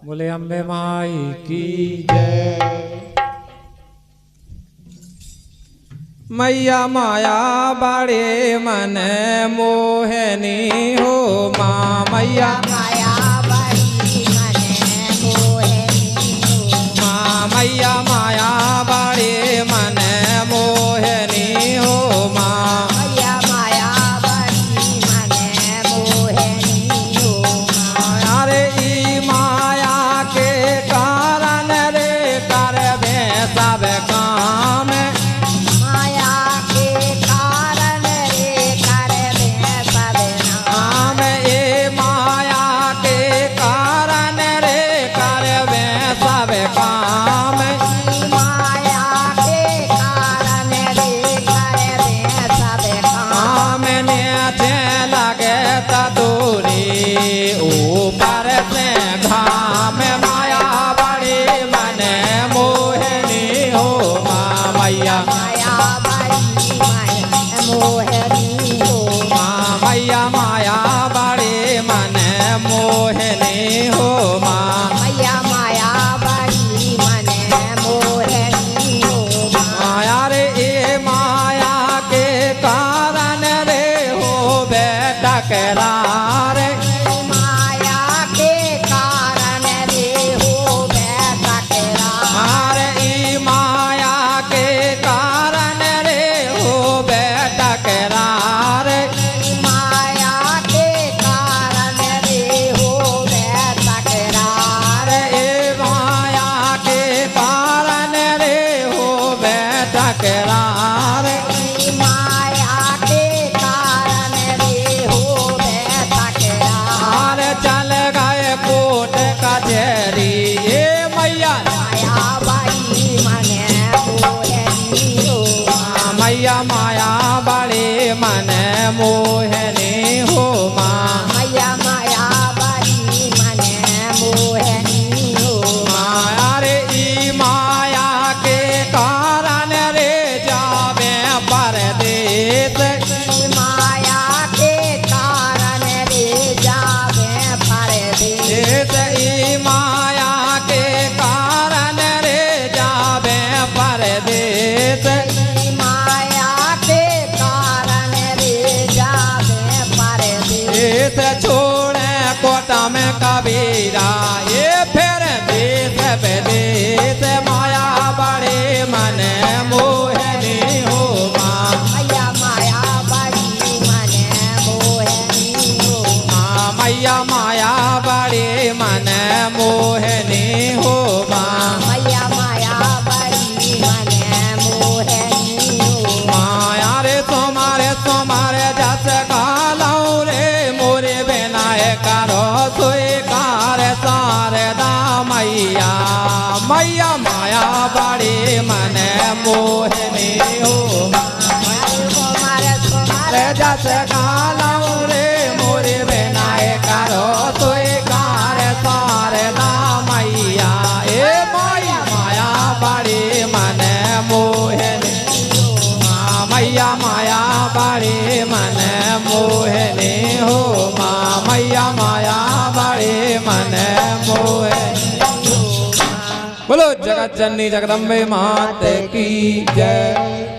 बोले अम्बे माई की जय। मैया माया बड़े मन मोहनी हो माँ मैया माया बड़ी मन मोहनी हो माँ मैया माया बड़े मन मोहनी हो माँ मैया माया बड़ी मन मोहनी हो अरे ई माया के कारण रे करबे सब काम माया के कारण रे करबे सब नाम ए माया के कारण रे करबे सब काम माया के कारण रे करबे सब काम ने लगे तूरी ऊपर से घाम माया बड़ी मन मोहनी हो माँ मैया माया बड़ी मन मोहनी हो माँ मैया माया बड़ी मन मोहनी हो माँ मैया माया बड़ी मन मोहनी हो माया रे ए माया के कारण रे हो बेटा करार माया के कारण रे हो बैठा केरा मारे ई माया के कारण रे हो बेटा करार माया के कारण रे हो बैठा केरा अरे ए माया के कारण रे हो बेटा करार माया के कारण रे हो बैठा केरा अरे चल गए कोट कचहरी ए मैया माया बड़ी मन मोहनी हो मैया माया बड़े मन मोहनी हो माँ मैया माया बड़ी मन मोहनी हो माया रे ई माया के कारण रे जावे परदेश माया के कारण रे जावे परदेश ई माया के कारण रे जावे परदेश माया के कारण रे जावे परदेश छोड़े कोटा में कबीरा ये फिर देश विदेश माया बड़े मन मोहनी हो माँ मैया माया बड़ी मन मोहनी हो माँ मैया माया बड़े मन मोहनी हो माँ मैया माया बड़ी मन मोहनी हो माया रे तुम्हारे जस कालौ रे मोरे बिना करो स्वीकार शारदा मैया मैया माया बड़े मन मोहनी हो रे जस कालौ रे मोरे बिना करो स्वीकार शारदा मैया ए माई माया बड़े मन मोहनी माँ मैया माया बड़े मन मोहनी हो माँ मैया माया बड़े मन मोहनी बोलो जगत जननी जगदम्बे मात की जय।